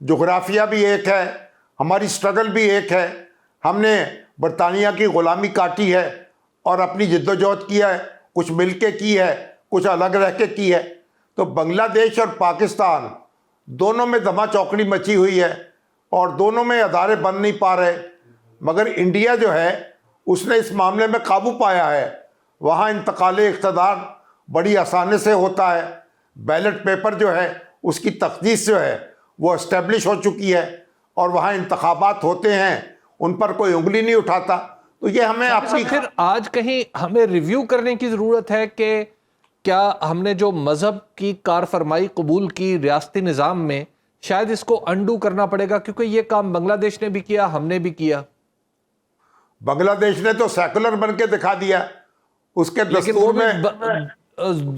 جغرافیہ بھی ایک ہے, ہماری سٹرگل بھی ایک ہے. ہم نے برطانیہ کی غلامی کاٹی ہے اور اپنی جد و جہد کی ہے, کچھ مل کے کی ہے, کچھ الگ رہ کے کی ہے. تو بنگلہ دیش اور پاکستان دونوں میں دھما چوکڑی مچی ہوئی ہے اور دونوں میں ادارے بن نہیں پا رہے. مگر انڈیا جو ہے اس نے اس معاملے میں قابو پایا ہے. وہاں انتقال اقتدار بڑی آسانی سے ہوتا ہے. بیلٹ پیپر جو ہے اس کی تقدیس جو ہے وہ اسٹیبلش ہو چکی ہے اور وہاں انتخابات ہوتے ہیں, ان پر کوئی انگلی نہیں اٹھاتا. تو یہ ہمیں اپنی پھر آج کہیں ہمیں ریویو کرنے کی ضرورت ہے کہ کیا ہم نے جو مذہب کی کار فرمائی قبول کی ریاستی نظام میں, شاید اس کو انڈو کرنا پڑے گا, کیونکہ یہ کام بنگلہ دیش نے بھی کیا, ہم نے بھی کیا. بنگلہ دیش نے تو سیکولر بن کے دکھا دیا, اس کے دستور میں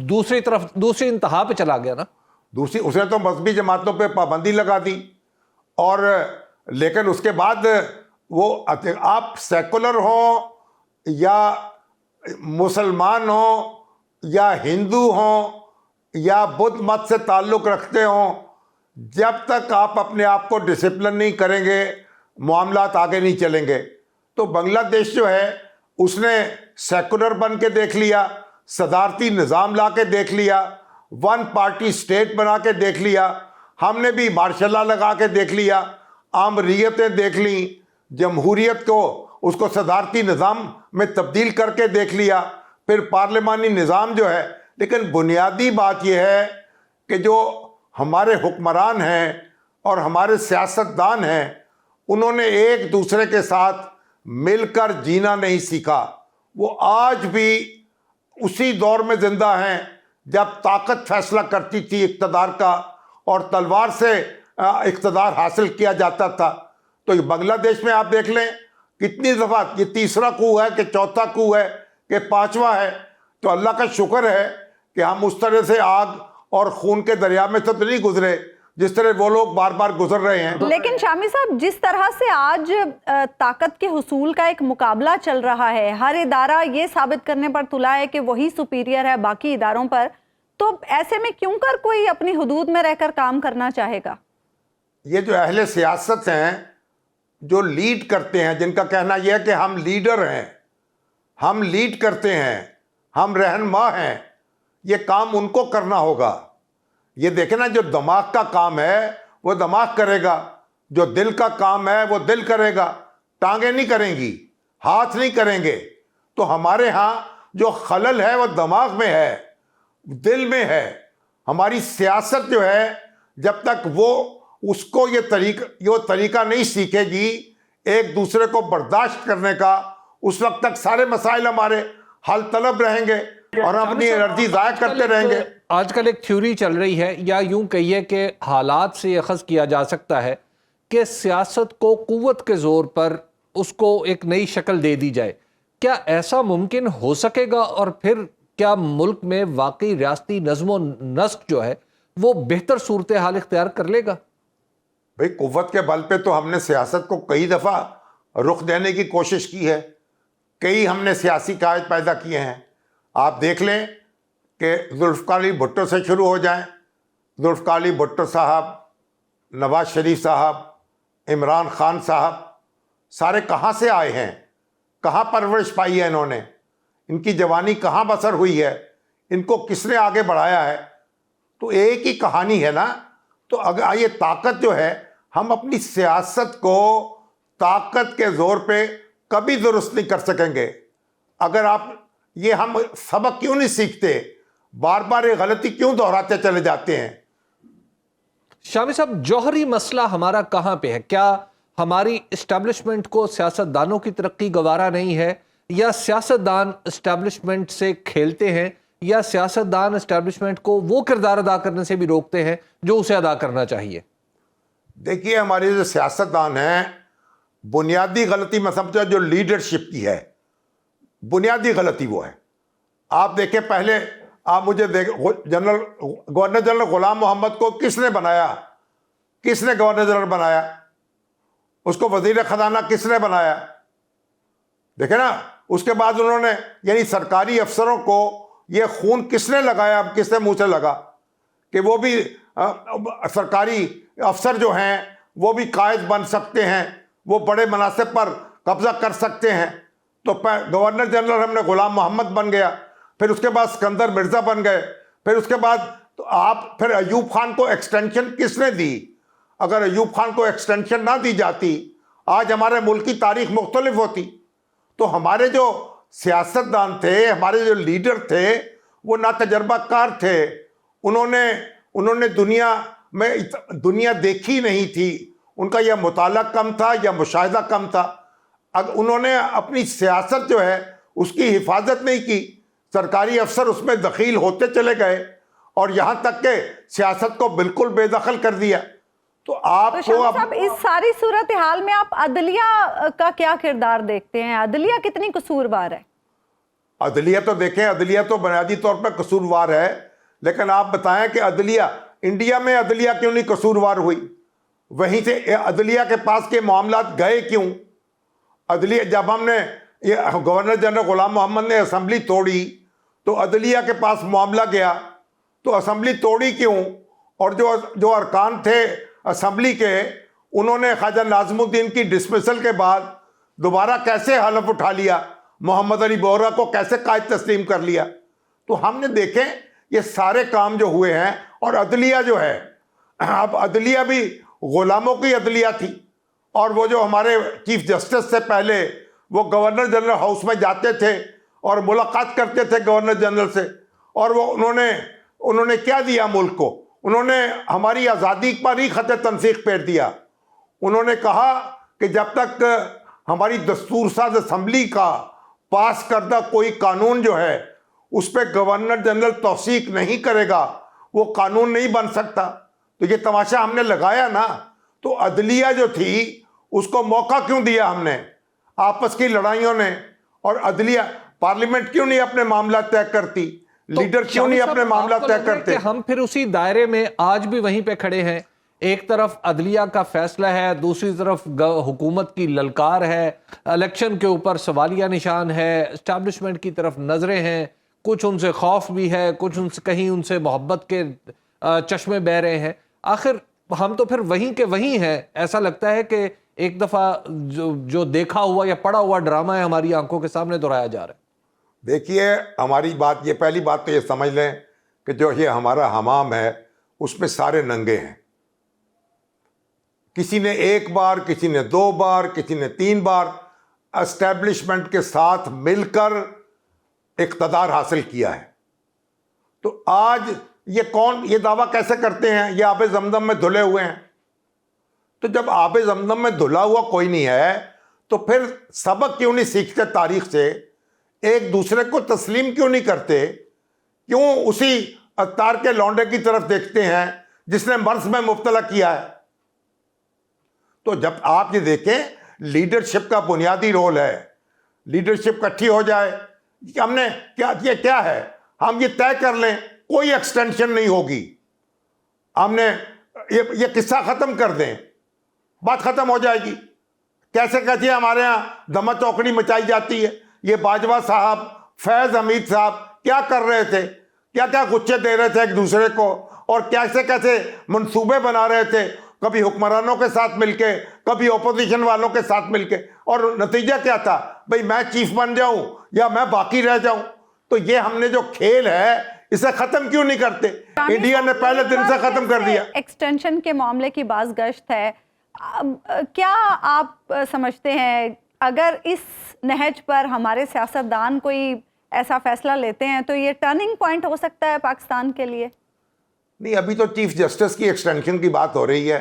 دوسری طرف دوسری انتہا پہ چلا گیا نا. اس نے تو مذہبی جماعتوں پہ پابندی لگا دی. اور لیکن اس کے بعد وہ آپ سیکولر ہوں یا مسلمان ہوں یا ہندو ہوں یا بدھ مت سے تعلق رکھتے ہوں, جب تک آپ اپنے آپ کو ڈسپلن نہیں کریں گے معاملات آگے نہیں چلیں گے. تو بنگلہ دیش جو ہے اس نے سیکولر بن کے دیکھ لیا, صدارتی نظام لا کے دیکھ لیا, ون پارٹی اسٹیٹ بنا کے دیکھ لیا. ہم نے بھی مارشل لا لگا کے دیکھ لیا, آمریتیں دیکھ لیں, جمہوریت کو اس کو صدارتی نظام میں تبدیل کر کے دیکھ لیا, پھر پارلیمانی نظام جو ہے. لیکن بنیادی بات یہ ہے کہ جو ہمارے حکمران ہیں اور ہمارے سیاستدان ہیں انہوں نے ایک دوسرے کے ساتھ مل کر جینا نہیں سیکھا. وہ آج بھی اسی دور میں زندہ ہیں جب طاقت فیصلہ کرتی تھی اقتدار کا اور تلوار سے اقتدار حاصل کیا جاتا تھا. تو یہ بنگلہ دیش میں آپ دیکھ لیں کتنی دفعہ یہ تیسرا کو ہے کہ چوتھا کو ہے کہ پانچواں ہے. تو اللہ کا شکر ہے کہ ہم اس طرح سے آگ اور خون کے دریا میں تو نہیں گزرے جس طرح وہ لوگ بار بار گزر رہے ہیں. لیکن شامی صاحب جس طرح سے آج طاقت کے حصول کا ایک مقابلہ چل رہا ہے, ہر ادارہ یہ ثابت کرنے پر تلا ہے کہ وہی سپیریئر ہے باقی اداروں پر, تو ایسے میں کیوں کر کوئی اپنی حدود میں رہ کر کام کرنا چاہے گا؟ یہ جو اہل سیاست ہیں جو لیڈ کرتے ہیں, جن کا کہنا یہ ہے کہ ہم لیڈر ہیں, ہم لیڈ کرتے ہیں, ہم رہنما ہیں, یہ کام ان کو کرنا ہوگا. یہ دیکھیں نا, جو دماغ کا کام ہے وہ دماغ کرے گا, جو دل کا کام ہے وہ دل کرے گا. ٹانگیں نہیں کریں گی, ہاتھ نہیں کریں گے. تو ہمارے ہاں جو خلل ہے وہ دماغ میں ہے, دل میں ہے. ہماری سیاست جو ہے جب تک وہ اس کو یہ طریقہ نہیں سیکھے گی ایک دوسرے کو برداشت کرنے کا, اس وقت تک سارے مسائل ہمارے حل طلب رہیں گے اور ہم اپنی انرجی ضائع کرتے رہیں گے. آج کل ایک تھیوری چل رہی ہے, یا یوں کہیے کہ حالات سے یہ اخذ کیا جا سکتا ہے کہ سیاست کو قوت کے زور پر اس کو ایک نئی شکل دے دی جائے. کیا ایسا ممکن ہو سکے گا, اور پھر کیا ملک میں واقعی ریاستی نظم و نسق جو ہے وہ بہتر صورتحال اختیار کر لے گا؟ بھئی قوت کے بل پہ تو ہم نے سیاست کو کئی دفعہ رخ دینے کی کوشش کی ہے, کئی ہم نے سیاسی قائد پیدا کیے ہیں. آپ دیکھ لیں کہ ذوالفقار علی بھٹو سے شروع ہو جائیں, ذوالفقار علی بھٹو صاحب, نواز شریف صاحب, عمران خان صاحب, سارے کہاں سے آئے ہیں, کہاں پرورش پائی ہے انہوں نے, ان کی جوانی کہاں بسر ہوئی ہے, ان کو کس نے آگے بڑھایا ہے. تو ایک ہی کہانی ہے نا. تو اگر یہ طاقت جو ہے, ہم اپنی سیاست کو طاقت کے زور پہ کبھی درست نہیں کر سکیں گے. اگر آپ یہ ہم سبق کیوں نہیں سیکھتے, بار بار یہ غلطی کیوں دہراتے چلے جاتے ہیں؟ شامی صاحب, جوہری مسئلہ ہمارا کہاں پہ ہے؟ کیا ہماری اسٹیبلشمنٹ کو سیاستدانوں کی ترقی گوارا نہیں ہے, یا سیاستدان اسٹیبلشمنٹ سے کھیلتے ہیں, یا سیاستدان اسٹیبلشمنٹ کو وہ کردار ادا کرنے سے بھی روکتے ہیں جو اسے ادا کرنا چاہیے؟ دیکھیے ہماری جو سیاستدان ہیں, بنیادی غلطی میں سمجھتا جو لیڈرشپ کی ہے, بنیادی غلطی وہ ہے. آپ دیکھیں پہلے آپ مجھے گورنر جنرل غلام محمد کو کس نے بنایا, کس نے گورنر جنرل بنایا, اس کو وزیر خزانہ کس نے بنایا؟ دیکھیں نا, اس کے بعد انہوں نے یعنی سرکاری افسروں کو یہ خون کس نے لگایا, اب کس نے منہ سے لگا کہ وہ بھی سرکاری افسر جو ہیں وہ بھی قائد بن سکتے ہیں, وہ بڑے مناصب پر قبضہ کر سکتے ہیں. تو گورنر جنرل ہم نے غلام محمد بن گیا, پھر اس کے بعد اسکندر مرزا بن گئے, پھر اس کے بعد تو پھر ایوب خان کو ایکسٹینشن کس نے دی؟ اگر ایوب خان کو ایکسٹینشن نہ دی جاتی آج ہمارے ملک کی تاریخ مختلف ہوتی. تو ہمارے جو سیاستدان تھے, ہمارے جو لیڈر تھے, وہ نا تجربہ کار تھے. انہوں نے دنیا دیکھی نہیں تھی, ان کا یا مطالعہ کم تھا یا مشاہدہ کم تھا. انہوں نے اپنی سیاست جو ہے اس کی حفاظت نہیں کی, سرکاری افسر اس میں دخیل ہوتے چلے گئے اور یہاں تک کہ سیاست کو بالکل بے دخل کر دیا. تو آپ کو اب اس ساری صورتحال میں آپ عدلیہ کا کیا کردار دیکھتے ہیں؟ عدلیہ کتنی قصوروار ہے؟ عدلیہ تو دیکھیں, عدلیہ تو بنیادی طور پر قصوروار ہے, لیکن آپ بتائیں کہ عدلیہ انڈیا میں عدلیہ کیوں نہیں قصوروار ہوئی؟ وہیں سے عدلیہ کے پاس کے معاملات گئے کیوں؟ عدلیہ جب ہم نے یہ گورنر جنرل غلام محمد نے اسمبلی توڑی تو عدلیہ کے پاس معاملہ گیا, تو اسمبلی توڑی کیوں؟ اور جو ارکان تھے اسمبلی کے, انہوں نے خواجہ ناظم الدین کی ڈسمسل کے بعد دوبارہ کیسے حلف اٹھا لیا, محمد علی بورا کو کیسے قائد تسلیم کر لیا. تو ہم نے دیکھیں یہ سارے کام جو ہوئے ہیں. اور عدلیہ جو ہے, اب عدلیہ بھی غلاموں کی عدلیہ تھی, اور وہ جو ہمارے چیف جسٹس سے پہلے وہ گورنر جنرل ہاؤس میں جاتے تھے اور ملاقات کرتے تھے گورنر جنرل سے, اور وہ انہوں نے کیا دیا ملک کو؟ انہوں نے ہماری آزادی پر ہی خط تنسیق پھیر دیا. انہوں نے کہا کہ جب تک ہماری دستور ساز اسمبلی کا پاس کردہ کوئی قانون جو ہے اس پہ گورنر جنرل توثیق نہیں کرے گا وہ قانون نہیں بن سکتا. تو یہ تماشا ہم نے لگایا نا. تو عدلیہ جو تھی اس کو موقع کیوں دیا ہم نے آپس کی لڑائیوں نے؟ اور عدلیہ پارلیمنٹ کیوں نہیں اپنے معاملات طے کرتی؟ لیڈر کیوں نہیں اپنے معاملات طے کرتے؟ ہم پھر اسی دائرے میں آج بھی وہیں پہ کھڑے ہیں. ایک طرف عدلیہ کا فیصلہ ہے, دوسری طرف حکومت کی للکار ہے, الیکشن کے اوپر سوالیہ نشان ہے, اسٹیبلشمنٹ کی طرف نظریں ہیں, کچھ ان سے خوف بھی ہے, کچھ کہیں ان سے محبت کے چشمے بہہ رہے ہیں. آخر ہم تو پھر وہیں کے وہیں ہیں. ایسا لگتا ہے کہ ایک دفعہ جو دیکھا ہوا یا پڑا ہوا ڈرامہ ہے ہماری آنکھوں کے سامنے دہرایا جا رہا ہے. دیکھیے ہماری بات, یہ پہلی بات تو یہ سمجھ لیں کہ جو یہ ہمارا حمام ہے اس میں سارے ننگے ہیں. کسی نے ایک بار, کسی نے 2 بار, کسی نے 3 بار اسٹیبلشمنٹ کے ساتھ مل کر اقتدار حاصل کیا ہے. تو آج یہ دعویٰ کیسے کرتے ہیں یہ آب زمزم میں دھلے ہوئے ہیں؟ تو جب آب زمزم میں دھلا ہوا کوئی نہیں ہے تو پھر سبق کیوں نہیں سیکھتے تاریخ سے؟ ایک دوسرے کو تسلیم کیوں نہیں کرتے؟ کیوں اسی اتار کے لونڈے کی طرف دیکھتے ہیں جس نے مرض میں مبتلا کیا ہے؟ تو جب آپ یہ دیکھیں لیڈرشپ کا بنیادی رول ہے, لیڈرشپ اکٹھی ہو جائے. ہم نے کیا ہے, ہم یہ طے کر لیں کوئی ایکسٹینشن نہیں ہوگی, ہم نے یہ قصہ ختم کر دیں, بات ختم ہو جائے گی. کیسے کہتی ہے ہمارے ہاں دما چوکڑی مچائی جاتی ہے. یہ باجوہ صاحب, فیض حمید صاحب کیا کر رہے تھے, کیا کیا غصے دے رہے تھے ایک دوسرے کو, اور کیسے منصوبے بنا رہے تھے, کبھی حکمرانوں کے ساتھ مل کے, کبھی اپوزیشن والوں کے ساتھ مل کے. اور نتیجہ کیا تھا بھئی, میں چیف بن جاؤں یا میں باقی رہ جاؤں. تو یہ ہم نے جو کھیل ہے اسے ختم کیوں نہیں کرتے؟ انڈیا نے پہلے دن سے ختم کر دیا. ایکسٹینشن کے معاملے کی باز گشت ہے, کیا آپ سمجھتے ہیں اگر اس نہج پر ہمارے سیاستدان کوئی ایسا فیصلہ لیتے ہیں تو یہ ٹرننگ پوائنٹ ہو سکتا ہے پاکستان کے لیے؟ نہیں, ابھی تو چیف جسٹس کی ایکسٹینشن کی بات ہو رہی ہے.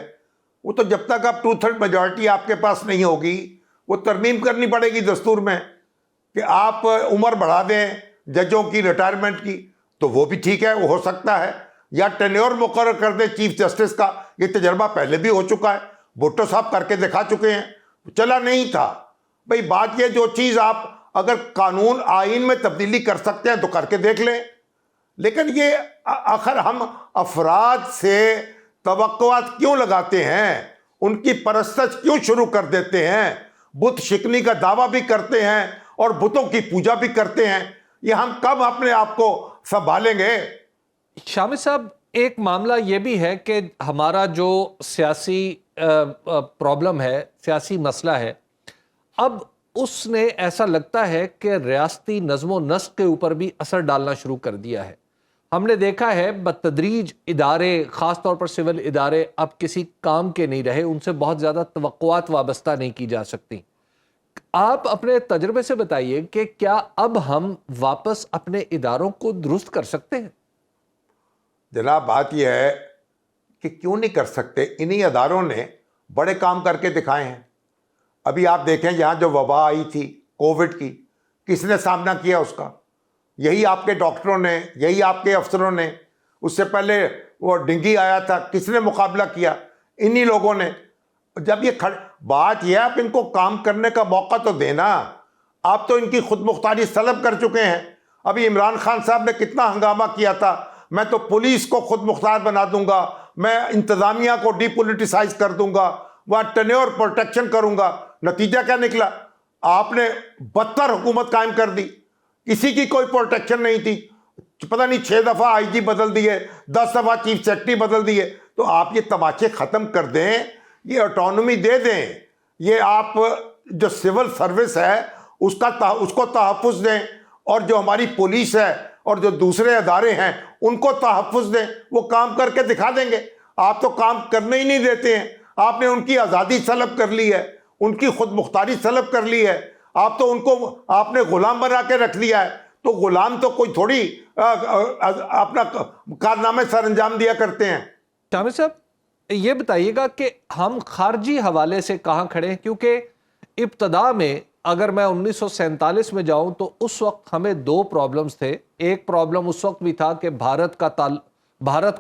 وہ تو جب تک اب 2/3 میجورٹی آپ کے پاس نہیں ہوگی وہ ترمیم کرنی پڑے گی دستور میں کہ آپ عمر بڑھا دیں ججوں کی ریٹائرمنٹ کی. تو وہ بھی ٹھیک ہے, وہ ہو سکتا ہے. یا ٹینیور مقرر کر دیں چیف جسٹس کا. یہ تجربہ پہلے بھی ہو چکا ہے, بھٹو صاحب کر کے دکھا چکے ہیں, چلا نہیں تھا. بھئی بات یہ, جو چیز آپ اگر قانون آئین میں تبدیلی کر سکتے ہیں تو کر کے دیکھ لیں. لیکن یہ آخر ہم افراد سے توقعات کیوں لگاتے ہیں, ان کی پرستش کیوں شروع کر دیتے ہیں, بت شکنی کا دعویٰ بھی کرتے ہیں اور بتوں کی پوجا بھی کرتے ہیں. یہ ہم کب اپنے آپ کو سنبھالیں گے؟ شامل صاحب, ایک معاملہ یہ بھی ہے کہ ہمارا جو سیاسی پرابلم ہے, سیاسی مسئلہ ہے. اب اس نے ایسا لگتا ہے کہ ریاستی نظم و نسق کے اوپر بھی اثر ڈالنا شروع کر دیا ہے. ہم نے دیکھا ہے بتدریج ادارے, خاص طور پر سول ادارے, اب کسی کام کے نہیں رہے, ان سے بہت زیادہ توقعات وابستہ نہیں کی جا سکتی. آپ اپنے تجربے سے بتائیے کہ کیا اب ہم واپس اپنے اداروں کو درست کر سکتے ہیں؟ جناب بات یہ ہے کہ کیوں نہیں کر سکتے. انہی اداروں نے بڑے کام کر کے دکھائے ہیں. ابھی آپ دیکھیں یہاں جو وبا آئی تھی کووڈ کی, کس نے سامنا کیا اس کا؟ یہی آپ کے ڈاکٹروں نے, یہی آپ کے افسروں نے. اس سے پہلے وہ ڈینگی آیا تھا, کس نے مقابلہ کیا؟ انہی لوگوں نے. جب یہ بات یہ ہے آپ ان کو کام کرنے کا موقع تو دینا. آپ تو ان کی خود مختاری طلب کر چکے ہیں. ابھی عمران خان صاحب نے کتنا ہنگامہ کیا تھا, میں تو پولیس کو خود مختار بنا دوں گا, میں انتظامیہ کو ڈی پولیٹیسائز کر دوں گا, وہ ٹینیور پروٹیکشن کروں گا. نتیجہ کیا نکلا؟ آپ نے بدتر حکومت قائم کر دی. کسی کی کوئی پروٹیکشن نہیں تھی. پتہ نہیں 6 دفعہ آئی جی بدل دیے, 10 دفعہ چیف سیکرٹری بدل دیے. تو آپ یہ تماچے ختم کر دیں, یہ آٹونومی دے دیں. یہ آپ جو سول سروس ہے اس کو تحفظ دیں, اور جو ہماری پولیس ہے اور جو دوسرے ادارے ہیں ان کو تحفظ دیں. وہ کام کر کے دکھا دیں گے. آپ تو کام کرنے ہی نہیں دیتے ہیں. آپ نے ان کی آزادی طلب کر لی ہے, ان کی خود مختاری طلب کر لی ہے. آپ تو ان کو آپ نے غلام بنا کے رکھ لیا ہے. تو غلام تو کوئی تھوڑی اپنا کارنامے سر انجام دیا کرتے ہیں. شامل صاحب یہ بتائیے گا کہ ہم خارجی حوالے سے کہاں کھڑے ہیں؟ کیونکہ ابتدا میں اگر میں 1947 میں جاؤں تو اس وقت ہمیں 2 پرابلمز تھے. ایک پرابلم اس وقت بھی تھا کہ بھارت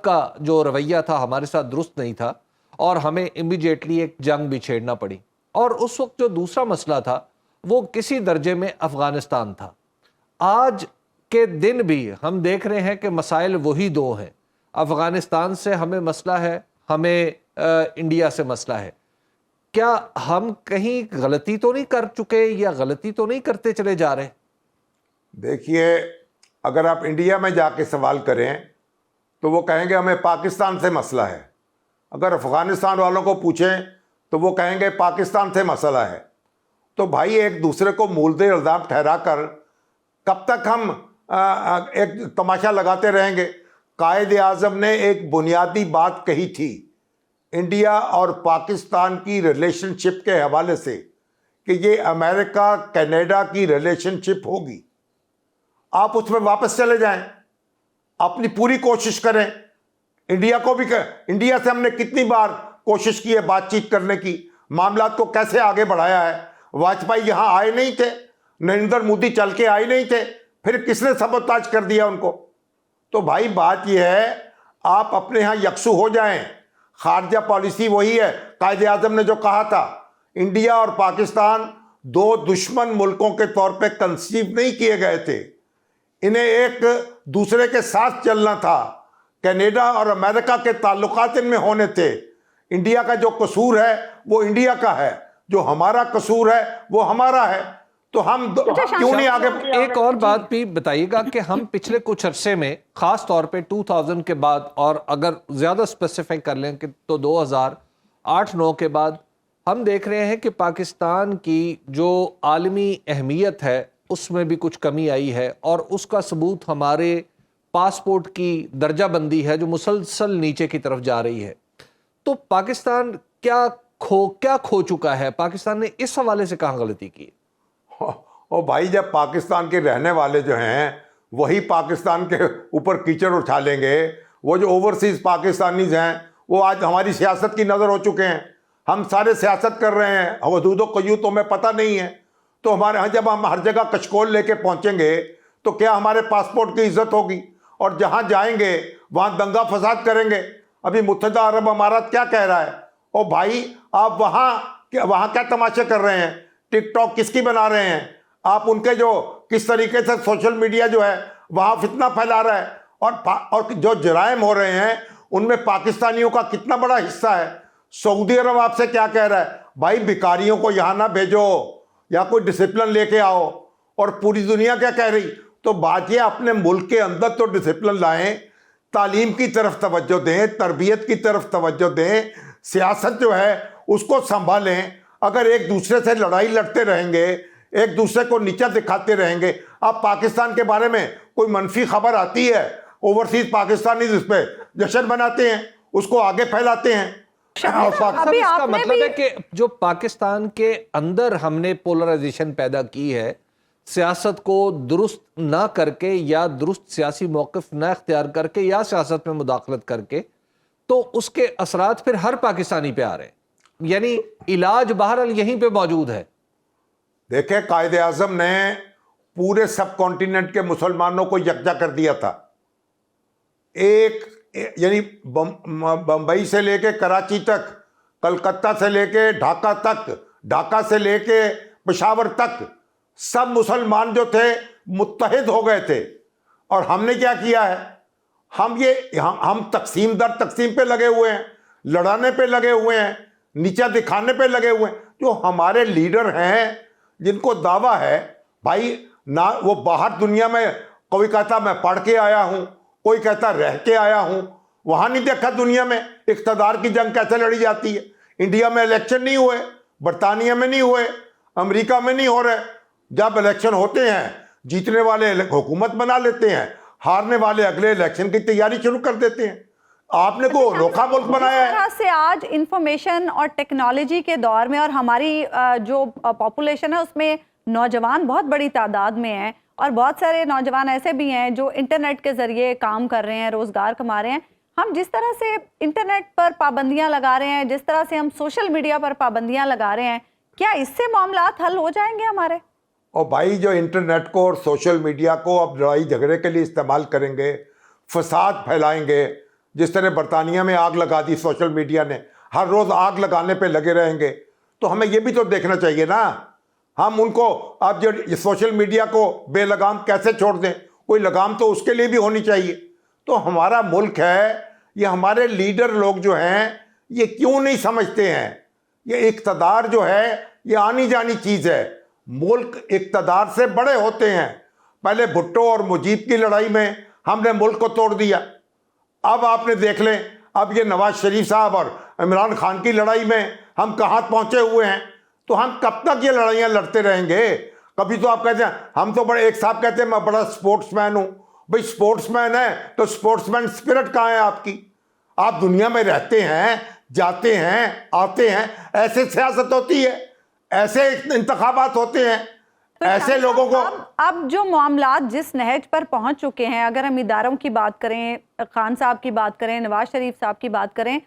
کا جو رویہ تھا ہمارے ساتھ درست نہیں تھا, اور ہمیں امیڈیٹلی ایک جنگ بھی چھیڑنا پڑی. اور اس وقت جو دوسرا مسئلہ تھا وہ کسی درجے میں افغانستان تھا. آج کے دن بھی ہم دیکھ رہے ہیں کہ مسائل وہی 2 ہیں. افغانستان سے ہمیں مسئلہ ہے, ہمیں انڈیا سے مسئلہ ہے. کیا ہم کہیں غلطی تو نہیں کر چکے یا غلطی تو نہیں کرتے چلے جا رہے؟ دیکھیے, اگر آپ انڈیا میں جا کے سوال کریں تو وہ کہیں گے ہمیں پاکستان سے مسئلہ ہے. اگر افغانستان والوں کو پوچھیں تو وہ کہیں گے پاکستان سے مسئلہ ہے. تو بھائی ایک دوسرے کو مولد الزام ٹھہرا کر کب تک ہم ایک تماشا لگاتے رہیں گے؟ قائد اعظم نے ایک بنیادی بات کہی تھی انڈیا اور پاکستان کی ریلیشن شپ کے حوالے سے کہ یہ امریکہ کینیڈا کی ریلیشن شپ ہوگی. آپ اس میں واپس چلے جائیں, اپنی پوری کوشش کریں. انڈیا سے ہم نے کتنی بار کوشش کی ہے بات چیت کرنے کی, معاملات کو کیسے آگے بڑھایا ہے. واجپئی یہاں آئے نہیں تھے, نریندر مودی چل کے آئے نہیں تھے, پھر کس نے سبوتاج کر دیا ان کو؟ تو بھائی بات یہ ہے آپ اپنے ہاں یکسو ہو جائیں. خارجہ پالیسی وہی ہے. قائد اعظم نے جو کہا تھا انڈیا اور پاکستان 2 دشمن ملکوں کے طور پہ کنسیو نہیں کیے گئے تھے, انہیں ایک دوسرے کے ساتھ چلنا تھا. کینیڈا اور امریکہ کے تعلقات ان میں ہونے تھے. انڈیا کا جو قصور ہے وہ انڈیا کا ہے, جو ہمارا قصور ہے وہ ہمارا ہے. تو ہم کیوں نہیں آگے؟ ایک اور بات بھی بتائیے گا کہ ہم پچھلے کچھ عرصے میں خاص طور پہ 2000 کے بعد, اور اگر زیادہ اسپیسیفک کر لیں کہ تو 2008-9 کے بعد ہم دیکھ رہے ہیں کہ پاکستان کی جو عالمی اہمیت ہے اس میں بھی کچھ کمی آئی ہے, اور اس کا ثبوت ہمارے پاسپورٹ کی درجہ بندی ہے جو مسلسل نیچے کی طرف جا رہی ہے. تو پاکستان کیا کھو چکا ہے؟ پاکستان نے اس حوالے سے کہاں غلطی کی؟ اور بھائی جب پاکستان کے رہنے والے جو ہیں وہی پاکستان کے اوپر کیچڑ اٹھا لیں گے, وہ جو اوورسیز پاکستانیز ہیں وہ آج ہماری سیاست کی نظر ہو چکے ہیں. ہم سارے سیاست کر رہے ہیں, حدود و قیود تو ہمیں پتہ نہیں ہے. تو ہمارے ہاں جب ہم ہر جگہ کچکول لے کے پہنچیں گے تو کیا ہمارے پاسپورٹ کی عزت ہوگی؟ اور جہاں جائیں گے وہاں دنگا فساد کریں گے. ابھی متحدہ عرب امارات کیا کہہ رہا ہے؟ او بھائی آپ وہاں کیا تماشے کر رہے ہیں؟ ٹک ٹاک کس کی بنا رہے ہیں آپ؟ ان کے جو کس طریقے سے سوشل میڈیا جو ہے وہاں فتنہ پھیلا رہا ہے, اور جو جرائم ہو رہے ہیں ان میں پاکستانیوں کا کتنا بڑا حصہ ہے. سعودی عرب آپ سے کیا کہہ رہا ہے؟ بھائی بیکاریوں کو یہاں نہ بھیجو, یا کوئی ڈسپلن لے کے آؤ. اور پوری دنیا کیا کہہ رہی؟ تو بات یہ اپنے ملک کے اندر تو ڈسپلن لائیں, تعلیم کی طرف توجہ دیں, تربیت کی طرف توجہ دیں, سیاست جو ہے اس کو سنبھالیں. اگر ایک دوسرے سے لڑائی لڑتے رہیں گے, ایک دوسرے کو نیچا دکھاتے رہیں گے. اب پاکستان کے بارے میں کوئی منفی خبر آتی ہے, اوورسیز پاکستانیز اس پہ جشن مناتے ہیں, اس کو آگے پھیلاتے ہیں. اور سب اس کا مطلب ہے کہ جو پاکستان کے اندر ہم نے پولرائزیشن پیدا کی ہے, سیاست کو درست نہ کر کے یا درست سیاسی موقف نہ اختیار کر کے یا سیاست میں مداخلت کر کے, تو اس کے اثرات پھر ہر پاکستانی پہ آ رہے ہیں. یعنی علاج بہرحال یہیں پہ موجود ہے. دیکھیں, قائد اعظم نے پورے سب کانٹیننٹ کے مسلمانوں کو یکجا کر دیا تھا. ایک یعنی بمبئی سے لے کے کراچی تک, کلکتہ سے لے کے ڈھاکہ تک, ڈھاکہ سے لے کے پشاور تک, سب مسلمان جو تھے متحد ہو گئے تھے. اور ہم نے کیا کیا ہے, ہم تقسیم در تقسیم پہ لگے ہوئے ہیں, لڑانے پہ لگے ہوئے ہیں, نیچا دکھانے پہ لگے ہوئے ہیں. جو ہمارے لیڈر ہیں جن کو دعویٰ ہے بھائی نہ, وہ باہر دنیا میں کوئی کہتا میں پڑھ کے آیا ہوں, کوئی کہتا رہ کے آیا ہوں, وہاں نہیں دیکھا دنیا میں اقتدار کی جنگ کیسے لڑی جاتی ہے. انڈیا میں الیکشن نہیں ہوئے, برطانیہ میں نہیں ہوئے, امریکہ میں نہیں ہو رہے. جب الیکشن ہوتے ہیں جیتنے والے حکومت بنا لیتے ہیں, ہارنے والے اگلے الیکشن کی تیاری شروع کر دیتے ہیں. آپ نے کو انوکھا ملک بنایا ہے. جس طرح سے آج انفارمیشن اور ٹیکنالوجی کے دور میں, اور ہماری جو پاپولیشن ہے اس میں نوجوان بہت بڑی تعداد میں ہیں, اور بہت سارے نوجوان ایسے بھی ہیں جو انٹرنیٹ کے ذریعے کام کر رہے ہیں, روزگار کما رہے ہیں. ہم جس طرح سے انٹرنیٹ پر پابندیاں لگا رہے ہیں, جس طرح سے ہم سوشل میڈیا پر پابندیاں لگا رہے ہیں, کیا اس سے معاملات حل ہو جائیں گے ہمارے؟ اور بھائی جو انٹرنیٹ کو اور سوشل میڈیا کو اب لڑائی جھگڑے کے لیے استعمال کریں گے, فساد پھیلائیں گے, جس طرح برطانیہ میں آگ لگا دی سوشل میڈیا نے, ہر روز آگ لگانے پہ لگے رہیں گے, تو ہمیں یہ بھی تو دیکھنا چاہیے نا. ہم ان کو اب جو سوشل میڈیا کو بے لگام کیسے چھوڑ دیں, کوئی لگام تو اس کے لیے بھی ہونی چاہیے. تو ہمارا ملک ہے, یہ ہمارے لیڈر لوگ جو ہیں یہ کیوں نہیں سمجھتے ہیں, یہ اقتدار جو ہے یہ آنی جانی چیز ہے. ملک اقتدار سے بڑے ہوتے ہیں. پہلے بھٹو اور مجیب کی لڑائی میں ہم نے ملک کو توڑ دیا. اب آپ نے دیکھ لیں, اب یہ نواز شریف صاحب اور عمران خان کی لڑائی میں ہم کہاں پہنچے ہوئے ہیں. تو ہم کب تک یہ لڑائیاں لڑتے رہیں گے؟ کبھی تو آپ کہتے ہیں ہم تو بڑے, ایک صاحب کہتے ہیں میں بڑا سپورٹس مین ہوں. بھئی سپورٹس مین ہے تو سپورٹس مین اسپرٹ کہاں ہے آپ کی؟ آپ دنیا میں رہتے ہیں, جاتے ہیں, آتے ہیں, ایسے سیاست ہوتی ہے, ایسے انتخابات ہوتے ہیں, ایسے لوگوں کو. اب جو معاملات جس نہج پر پہنچ چکے ہیں, اگر ہم اداروں کی بات کریں, خان صاحب کی بات کریں, نواز شریف صاحب کی بات کریں,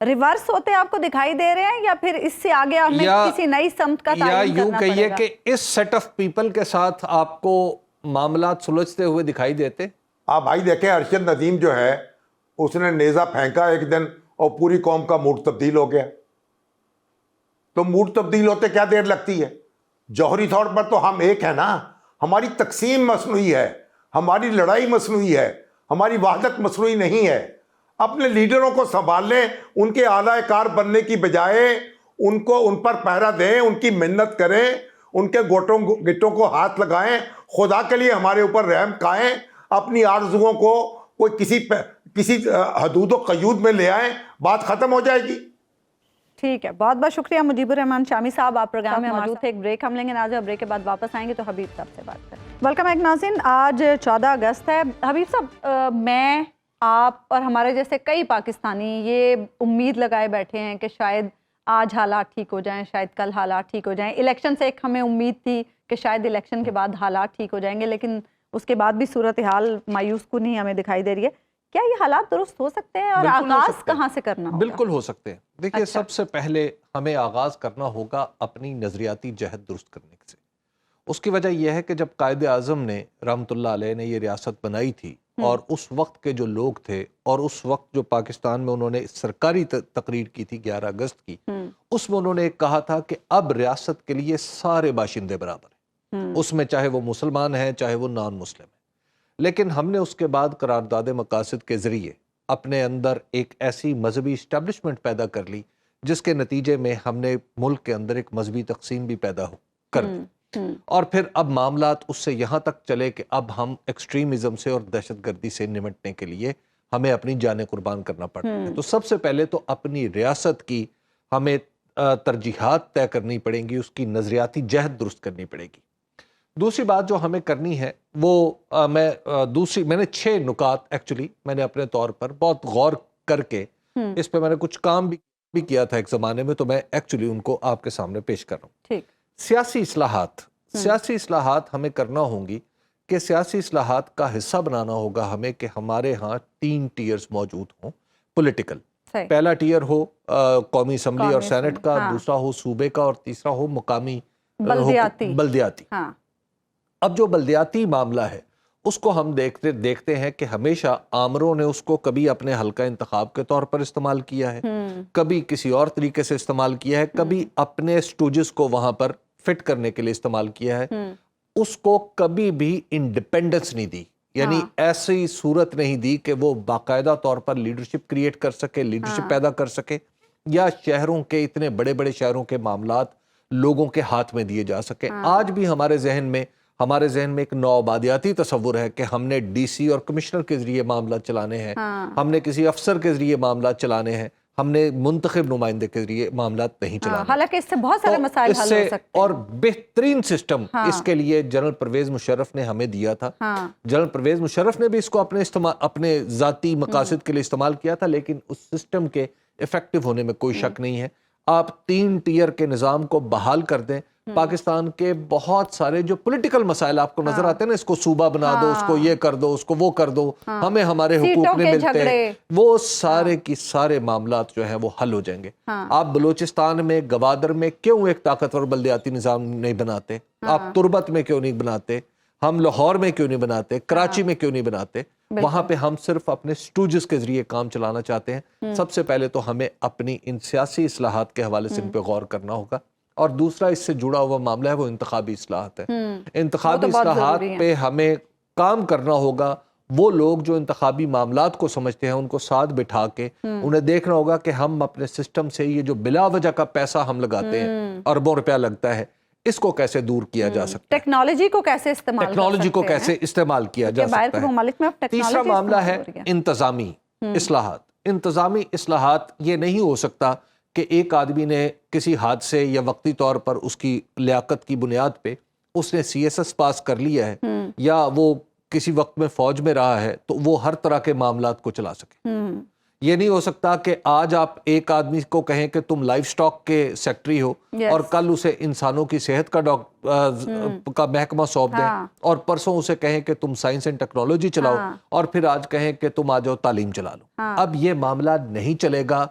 ریورس ہوتے آپ کو دکھائی دے رہے ہیں, یا پھر اس سے آگے ہمیں کسی نئی سمت کا تعین کرنا پڑے گا؟ یا یوں کہیے کہ اس سیٹ آف پیپل کے ساتھ آپ کو معاملات سلجھتے ہوئے دکھائی دیتے؟ آپ بھائی دیکھیں, ارشد ندیم جو ہے اس نے نیزہ پھینکا ایک دن اور پوری قوم کا موڈ تبدیل ہو گیا. تو موڈ تبدیل ہوتے کیا دیر لگتی ہے؟ جوہری طور پر تو ہم ایک ہیں نا. ہماری تقسیم مصنوعی ہے, ہماری لڑائی مصنوعی ہے, ہماری وحدت مصنوعی نہیں ہے. اپنے لیڈروں کو سنبھال لیں, ان کے اعلی کار بننے کی بجائے ان پر پہرا دیں, ان کی محنت کریں, ان کے گٹوں کو ہاتھ لگائیں. خدا کے لیے ہمارے اوپر رحم کھائیں, اپنی آرزوؤں کو کوئی کسی حدود و قیود میں لے آئیں, بات ختم ہو جائے گی. ٹھیک ہے, بہت بہت شکریہ مجیب الرحمان شامی صاحب, آپ پروگرام میں موجود تھے. ایک بریک ہم لیں گے ناظرین, بریک کے بعد واپس آئیں گے تو حبیب صاحب سے بات کریں. ویلکم ایک ناظرین, آج 14 اگست ہے. حبیب صاحب, میں, آپ اور ہمارے جیسے کئی پاکستانی یہ امید لگائے بیٹھے ہیں کہ شاید آج حالات ٹھیک ہو جائیں, شاید کل حالات ٹھیک ہو جائیں. الیکشن سے ایک ہمیں امید تھی کہ شاید الیکشن کے بعد حالات ٹھیک ہو جائیں گے, لیکن اس کے بعد بھی صورتحال مایوس کن ہی ہمیں دکھائی دے رہی ہے. کیا یہ حالات درست ہو سکتے ہیں, اور آغاز کہاں سے کرنا ہوگا؟ بالکل ہو سکتے ہیں. دیکھیے, سب سے پہلے ہمیں آغاز کرنا ہوگا اپنی نظریاتی جہت درست کرنے سے. اس کی وجہ یہ ہے کہ جب قائد اعظم نے رحمۃ اللہ علیہ نے یہ ریاست بنائی تھی, اور اس وقت کے جو لوگ تھے, اور اس وقت جو پاکستان میں انہوں نے سرکاری تقریر کی تھی 11 اگست کی, اس میں انہوں نے کہا تھا کہ اب ریاست کے لیے سارے باشندے برابر ہیں, اس میں چاہے وہ مسلمان ہیں چاہے وہ نان مسلم ہیں. لیکن ہم نے اس کے بعد قرارداد مقاصد کے ذریعے اپنے اندر ایک ایسی مذہبی اسٹیبلشمنٹ پیدا کر لی جس کے نتیجے میں ہم نے ملک کے اندر ایک مذہبی تقسیم بھی پیدا کر دی. اور پھر اب معاملات اس سے یہاں تک چلے کہ اب ہم ایکسٹریمزم سے اور دہشت گردی سے نمٹنے کے لیے ہمیں اپنی جانیں قربان کرنا پڑتا ہے. تو سب سے پہلے تو اپنی ریاست کی ہمیں ترجیحات طے کرنی پڑیں گی, اس کی نظریاتی جہد درست کرنی پڑے گی. دوسری بات جو ہمیں کرنی ہے وہ میں نے 6 نکات ایکچولی میں نے اپنے طور پر بہت غور کر کے اس پہ میں نے کچھ کام بھی کیا تھا ایک زمانے میں, تو میں ایکچولی ان کو آپ کے سامنے پیش کر رہا ہوں. ٹھیک. سیاسی اصلاحات ہمیں کرنا ہوں گی کہ سیاسی اصلاحات کا حصہ بنانا ہوگا ہمیں کہ ہمارے ہاں 3 ٹیئرز موجود ہوں پولیٹیکل. پہلا ٹیئر ہو قومی اسمبلی اور سینٹ کا, دوسرا ہو صوبے کا, اور تیسرا ہو مقامی بلدیاتی. اب جو بلدیاتی معاملہ ہے اس کو ہم دیکھتے ہیں کہ ہمیشہ آمروں نے اس کو کبھی اپنے حلقہ انتخاب کے طور پر استعمال کیا ہے, کبھی کسی اور طریقے سے استعمال کیا ہے, کبھی اپنے سٹوجز کو وہاں پر فٹ کرنے کے لیے استعمال کیا ہے. اس کو کبھی بھی انڈیپینڈنس نہیں دی, یعنی ایسی صورت نہیں دی کہ وہ باقاعدہ طور پر لیڈرشپ کریٹ کر سکے, لیڈرشپ پیدا کر سکے, یا شہروں کے اتنے بڑے بڑے شہروں کے معاملات لوگوں کے ہاتھ میں دیے جا سکے. آج بھی ہمارے ذہن میں ایک نوآبادیاتی تصور ہے کہ ہم نے ڈی سی اور کمشنر کے ذریعے معاملات چلانے ہیں, ہم نے کسی افسر کے ذریعے معاملات چلانے ہیں, ہم نے منتخب نمائندے کے ذریعے معاملات نہیں چلانے. حالانکہ اس سے بہت سارے مسائل حل ہو سکتے ہیں, اور بہترین سسٹم اس کے لیے جنرل پرویز مشرف نے ہمیں دیا تھا. جنرل پرویز مشرف نے بھی اس کو اپنے ذاتی مقاصد کے لیے استعمال کیا تھا, لیکن اس سسٹم کے افیکٹو ہونے میں کوئی شک نہیں ہے. آپ 3 ٹیئر کے نظام کو بحال کر دیں, پاکستان کے بہت سارے جو پولیٹیکل مسائل آپ کو نظر آتے ہیں نا, اس کو صوبہ بنا دو, اس کو یہ کر دو, اس کو وہ کر دو, ہمیں ہمارے حقوق نہیں ملتے ہیں, وہ سارے کی سارے معاملات جو ہیں وہ حل ہو جائیں گے. آپ بلوچستان میں گوادر میں کیوں ایک طاقتور بلدیاتی نظام نہیں بناتے, آپ تربت میں کیوں نہیں بناتے, ہم لاہور میں کیوں نہیں بناتے, کراچی میں کیوں نہیں بناتے؟ وہاں پہ ہم صرف اپنے سٹوجز کے ذریعے کام چلانا چاہتے ہیں. سب سے پہلے تو ہمیں اپنی ان سیاسی اصلاحات کے حوالے سے ان پہ غور کرنا ہوگا, اور دوسرا اس سے جڑا ہوا معاملہ ہے وہ انتخابی اصلاحات ہے. انتخابی اصلاحات پہ ہمیں کام کرنا ہوگا. وہ لوگ جو انتخابی معاملات کو سمجھتے ہیں ان کو ساتھ بٹھا کے انہیں دیکھنا ہوگا کہ ہم اپنے سسٹم سے یہ جو بلا وجہ کا پیسہ ہم لگاتے ہیں, اربوں روپیہ لگتا ہے, اس کو کیسے دور کیا جا سکتا ہے, ٹیکنالوجی کو کیسے استعمال کیا جا سکتا ہے. تیسرا معاملہ ہے انتظامی اصلاحات. انتظامی اصلاحات یہ نہیں ہو سکتا کہ ایک آدمی نے کسی حادثے یا وقتی طور پر اس کی لیاقت کی بنیاد پہ اس نے CSS پاس کر لیا ہے, یا وہ کسی وقت میں فوج میں رہا ہے تو وہ ہر طرح کے معاملات کو چلا سکے. یہ نہیں ہو سکتا کہ آج آپ ایک آدمی کو کہیں کہ تم لائف سٹاک کے سیکٹری ہو, اور کل اسے انسانوں کی صحت کا محکمہ سونپ دیں, اور پرسوں اسے کہیں کہ تم سائنس اینڈ ٹیکنالوجی چلاؤ, اور پھر آج کہیں کہ تم آ جاؤ تعلیم چلا لو. اب یہ معاملہ نہیں چلے گا.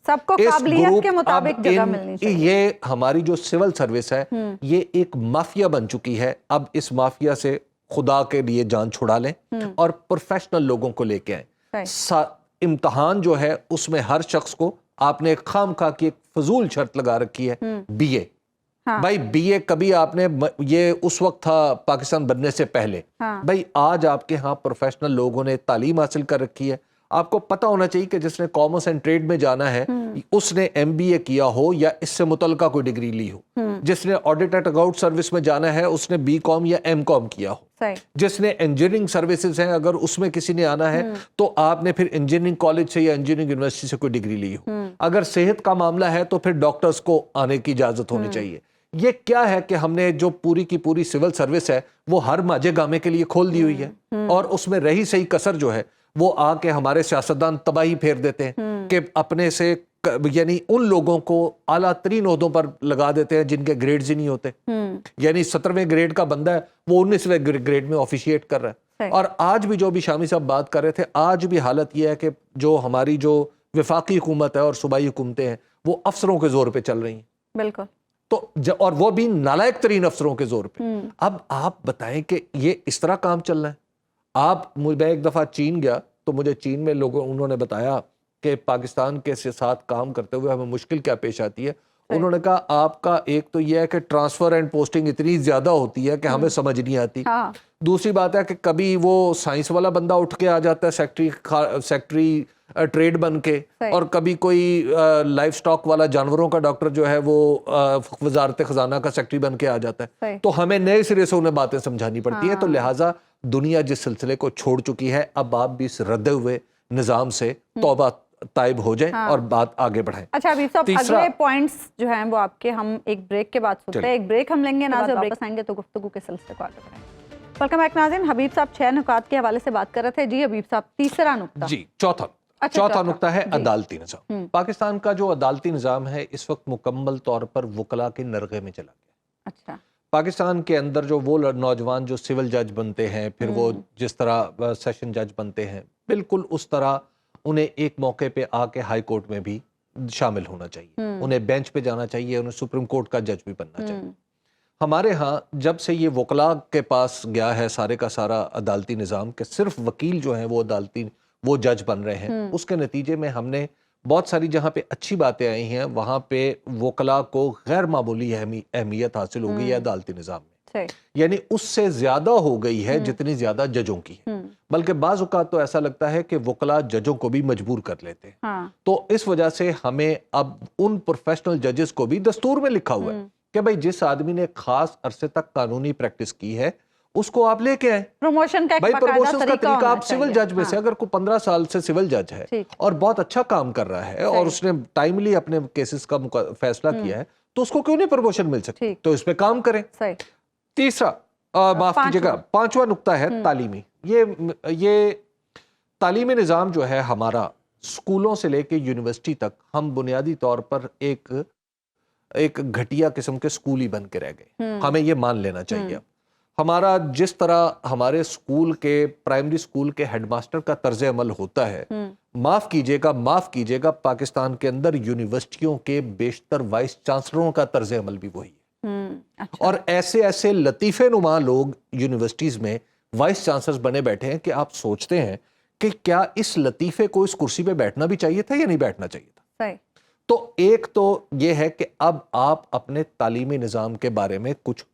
سب کو قابلیت کے مطابق جگہ ملنی چاہیے. یہ ہماری جو سول سروس ہے یہ ایک مافیا بن چکی ہے. اب اس مافیا سے خدا کے لیے جان چھڑا لیں اور پروفیشنل لوگوں کو لے کے آئیں. امتحان جو ہے اس میں ہر شخص کو آپ نے ایک خام خواہ کی ایک فضول شرط لگا رکھی ہے, BA. بھائی BA کبھی آپ نے, یہ اس وقت تھا پاکستان بننے سے پہلے. بھائی آج آپ کے ہاں پروفیشنل لوگوں نے تعلیم حاصل کر رکھی ہے. آپ کو پتا ہونا چاہیے کہ جس نے کامرس اینڈ ٹریڈ میں جانا ہے اس نے MBA کیا ہو یا اس سے متعلقہ کوئی ڈگری لی ہو. جس نے آڈٹ اینڈ اکاؤنٹ سروس میں جانا ہے اس نے BCom یا MCom کیا ہو. جس نے انجینئرنگ سروسز ہیں اگر اس میں کسی نے آنا ہے تو آپ نے پھر انجینئرنگ کالج سے یا انجینئرنگ یونیورسٹی سے کوئی ڈگری لی ہو. اگر صحت کا معاملہ ہے تو پھر ڈاکٹرز کو آنے کی اجازت ہونی چاہیے. یہ کیا ہے کہ ہم نے جو پوری کی پوری سول سروس ہے وہ ہر ماجے گامے کے لیے کھول دی ہوئی ہے, اور اس میں رہی صحیح کسر جو ہے وہ آ کے ہمارے سیاستدان تباہی پھیر دیتے ہیں کہ اپنے سے یعنی ان لوگوں کو اعلیٰ ترین عہدوں پر لگا دیتے ہیں جن کے گریڈز ہی نہیں ہوتے. یعنی 17ویں گریڈ کا بندہ ہے وہ 19ویں گریڈ میں آفیشیٹ کر رہا ہے. اور آج بھی جو بھی شامی صاحب بات کر رہے تھے, آج بھی حالت یہ ہے کہ جو ہماری جو وفاقی حکومت ہے اور صوبائی حکومتیں ہیں وہ افسروں کے زور پہ چل رہی ہیں. بالکل. تو اور وہ بھی نالائق ترین افسروں کے زور پہ. اب آپ بتائیں کہ یہ اس طرح کام چل رہا ہے. میں ایک دفعہ چین گیا تو مجھے چین میں انہوں نے بتایا کہ پاکستان کے ساتھ کام کرتے ہوئے ہمیں مشکل کیا پیش آتی ہے. انہوں نے کہا آپ کا ایک تو یہ ہے کہ ٹرانسفر اینڈ پوسٹنگ اتنی زیادہ ہوتی ہے کہ ہمیں سمجھ نہیں آتی. دوسری بات ہے کہ کبھی وہ سائنس والا بندہ اٹھ کے آ جاتا ہے سیکٹری ٹریڈ بن کے, اور کبھی کوئی لائف سٹاک والا جانوروں کا ڈاکٹر جو ہے وہ وزارت خزانہ کا سیکٹری بن کے آ جاتا ہے. تو ہمیں نئے سرے سے انہیں باتیں سمجھانی پڑتی ہیں. تو لہٰذا دنیا جس سلسلے کو چھوڑ چکی ہے، اب آپ بھی اس ردے ہوئے نظام سے توبہ طائب ہو جائیں اور بات آگے بڑھائیں۔ اچھا حبیب صاحب، اگلے پوائنٹس جو ہیں وہ آپ کے ہم ایک بریک کے بعد سنتے ہیں، ایک بریک ہم لیں گے، ناظرین واپس آئیں گے تو گفتگو کے سلسلے کو آگے بڑھائیں گے۔ ویلکم بیک ناظرین، حبیب صاحب 6 نکات کے حوالے سے بات کر رہے تھے۔ جی حبیب صاحب، تیسرا نکتہ۔ جی، چوتھا نکتہ ہے عدالتی نظام۔ پاکستان کا جو عدالتی نظام ہے اس وقت مکمل طور پر وکلا کے نرغے میں چلا گیا۔ اچھا، پاکستان کے اندر جو وہ نوجوان جو سول جج بنتے ہیں، پھر وہ جس طرح سیشن جج بنتے ہیں، بالکل اس طرح انہیں ایک موقع پہ آ کے ہائی کورٹ میں بھی شامل ہونا چاہیے، انہیں بینچ پہ جانا چاہیے، انہیں سپریم کورٹ کا جج بھی بننا چاہیے۔ ہمارے ہاں جب سے یہ وکلا کے پاس گیا ہے سارے کا سارا عدالتی نظام، کہ صرف وکیل جو ہیں وہ جج بن رہے ہیں، اس کے نتیجے میں ہم نے بہت ساری جہاں پہ اچھی باتیں آئی ہیں وہاں پہ وکلا کو غیر معمولی اہمیت حاصل ہو گئی ہے عدالتی نظام میں، یعنی اس سے زیادہ ہو گئی ہے جتنی زیادہ ججوں کی ہے، بلکہ بعض اوقات تو ایسا لگتا ہے کہ وکلا ججوں کو بھی مجبور کر لیتے ہیں۔ تو اس وجہ سے ہمیں اب ان پروفیشنل ججز کو بھی دستور میں لکھا ہوا ہے کہ بھائی جس آدمی نے خاص عرصے تک قانونی پریکٹس کی ہے اس کو آپ لے کے آئیں۔ پروموشن کا طریقہ آپ سول جج میں سے، اگر کوئی 15 سال سے سول جج ہے اور بہت اچھا کام کر رہا ہے اور اس نے ٹائملی اپنے کیسز کا فیصلہ کیا ہے تو اس کو کیوں نہیں پروموشن مل سکتی؟ تو اس پہ کام کریں۔ تیسرا، معاف کیجیے گا، 5واں نقطہ ہے تعلیمی۔ یہ تعلیمی نظام جو ہے ہمارا، اسکولوں سے لے کے یونیورسٹی تک ہم بنیادی طور پر ایک گھٹیا قسم کے اسکول ہی بن کے رہ گئے، ہمیں یہ مان لینا چاہیے۔ ہمارا جس طرح ہمارے اسکول کے پرائمری اسکول کے ہیڈ ماسٹر کا طرز عمل ہوتا ہے، معاف کیجیے گا پاکستان کے اندر یونیورسٹیوں کے بیشتر وائس چانسلروں کا طرز عمل بھی وہی ہے۔ اور ایسے لطیفے نما لوگ یونیورسٹیز میں وائس چانسلر بنے بیٹھے ہیں کہ آپ سوچتے ہیں کہ کیا اس لطیفے کو اس کرسی پہ بیٹھنا بھی چاہیے تھا یا نہیں بیٹھنا چاہیے تھا؟ تو ایک تو یہ ہے کہ اب آپ اپنے تعلیمی نظام کے بارے میں کچھ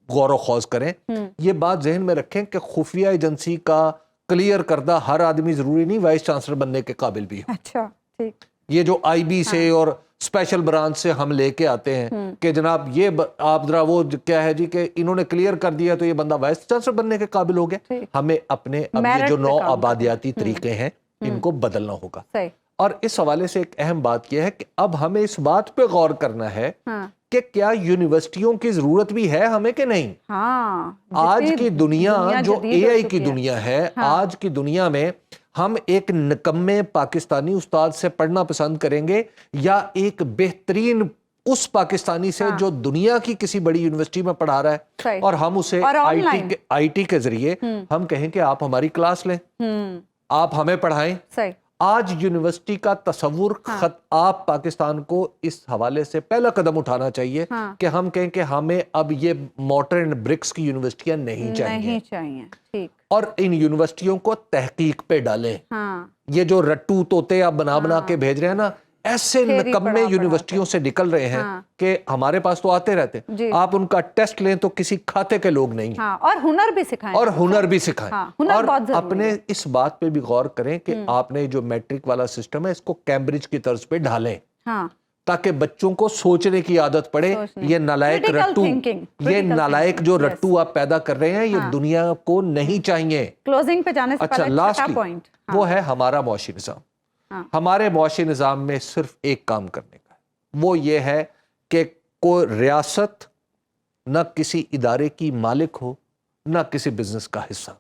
غور و خوض کریں۔ یہ بات ذہن میں رکھیں کہ خفیہ ایجنسی کا کلیئر کردہ ہر آدمی ضروری نہیں وائس چانسلر بننے کے قابل بھی ہو۔ اچھا، ٹھیک۔ یہ جو آئی بی سے اور اسپیشل برانچ سے ہم لے کے آتے ہیں کہ جناب یہ آپ ذرا وہ کیا ہے جی کہ انہوں نے کلیئر کر دیا تو یہ بندہ وائس چانسلر بننے کے قابل ہو گیا۔ ہمیں اپنے اب یہ جو نو آبادیاتی طریقے ہیں ان کو بدلنا ہوگا۔ اور اس حوالے سے ایک اہم بات یہ ہے کہ اب ہمیں اس بات پہ غور کرنا ہے کہ کیا یونیورسٹیوں کی ضرورت بھی ہے ہمیں کہ نہیں۔ آج کی دنیا جو اے آئی کی دنیا ہے، آج کی دنیا میں ہم ایک نکمے پاکستانی استاد سے پڑھنا پسند کریں گے یا ایک بہترین اس پاکستانی سے جو دنیا کی کسی بڑی یونیورسٹی میں پڑھا رہا ہے اور ہم اسے آئی ٹی کے ذریعے ہم کہیں کہ آپ ہماری کلاس لیں، آپ ہمیں پڑھائیں۔ آج یونیورسٹی کا تصور آپ پاکستان کو اس حوالے سے پہلا قدم اٹھانا چاہیے کہ ہم کہیں کہ ہمیں اب یہ مورٹر اینڈ برکس کی یونیورسٹیاں نہیں چاہیے، اور ان یونیورسٹیوں کو تحقیق پہ ڈالیں۔ یہ جو رٹو توتے آپ بنا کے بھیج رہے ہیں نا، ایسے نکمے یونیورسٹیوں سے نکل رہے ہیں کہ ہمارے پاس تو آتے رہتے ہیں، آپ ان کا ٹیسٹ لیں تو کسی کھاتے کے لوگ نہیں ہیں، اور ہنر بھی سکھائیں، اور اپنے اس بات پہ بھی غور کریں کہ آپ نے جو میٹرک والا سسٹم ہے اس کو کیمبرج کی طرز پہ ڈھالیں تاکہ بچوں کو سوچنے کی عادت پڑے۔ یہ نالائق جو رٹو آپ پیدا کر رہے ہیں یہ دنیا کو نہیں چاہیے۔ کلوزنگ پہ جانے سے پہلے چھٹا پوائنٹ وہ ہے ہمارا معاشی نظام۔ ہمارے معاشی نظام میں صرف ایک کام کرنے کا ہے، وہ یہ ہے کہ کوئی ریاست نہ کسی ادارے کی مالک ہو نہ کسی بزنس کا حصہ،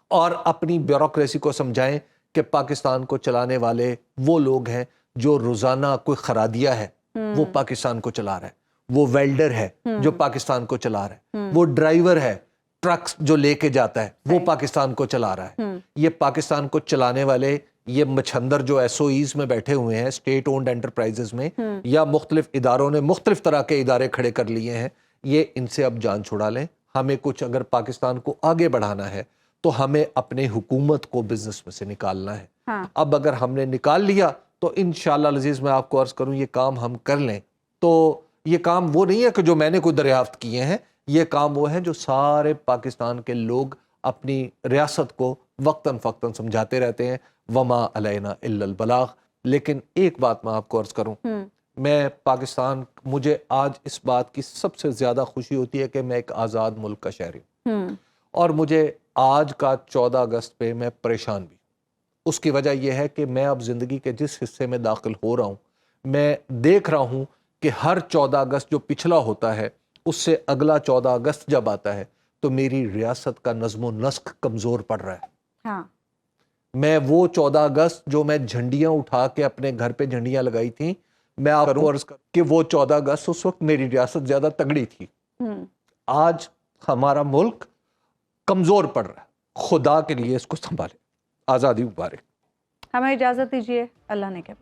اور اپنی بیوروکریسی کو سمجھائیں کہ پاکستان کو چلانے والے وہ لوگ ہیں جو روزانہ کوئی خرادیہ ہے وہ پاکستان کو چلا رہا ہے، وہ ویلڈر ہے جو پاکستان کو چلا رہا ہے، وہ ڈرائیور ہے ٹرکس جو لے کے جاتا ہے وہ پاکستان کو چلا رہا ہے۔ یہ پاکستان کو چلانے والے یہ مچھندر جو ایس او ایز میں بیٹھے ہوئے ہیں، اسٹیٹ اونڈ انٹرپرائزز میں، یا مختلف اداروں نے مختلف طرح کے ادارے کھڑے کر لیے ہیں، یہ ان سے اب جان چھڑا لیں۔ ہمیں کچھ اگر پاکستان کو آگے بڑھانا ہے تو ہمیں اپنے حکومت کو بزنس میں سے نکالنا ہے۔ اب اگر ہم نے نکال لیا تو انشاءاللہ العزیز میں آپ کو عرض کروں یہ کام ہم کر لیں تو یہ کام وہ نہیں ہے کہ جو میں نے کوئی دریافت کیے ہیں، یہ کام وہ ہے جو سارے پاکستان کے لوگ اپنی ریاست کو وقتاً فوقتاً سمجھاتے رہتے ہیں، وما علینا الا البلاغ۔ لیکن ایک بات میں آپ کو عرض کروں، میں پاکستان، مجھے آج اس بات کی سب سے زیادہ خوشی ہوتی ہے کہ میں ایک آزاد ملک کا شہری ہوں، اور مجھے آج کا 14 اگست پہ میں پریشان بھی. اس کی وجہ یہ ہے کہ میں اب زندگی کے جس حصے میں داخل ہو رہا ہوں میں دیکھ رہا ہوں کہ ہر 14 اگست جو پچھلا ہوتا ہے اس سے اگلا 14 اگست جب آتا ہے تو میری ریاست کا نظم و نسق کمزور پڑ رہا ہے. ہاں میں وہ 14 اگست جو میں جھنڈیاں اٹھا کے اپنے گھر پہ جھنڈیاں لگائی تھیں میں آپ کو عرض کر کہ وہ 14 اگست اس وقت میری ریاست زیادہ تگڑی تھی. آج ہمارا ملک کمزور پڑ رہا ہے. خدا کے لیے اس کو سنبھالے. آزادی مبارک. ہمیں اجازت دیجیے. اللہ نے کے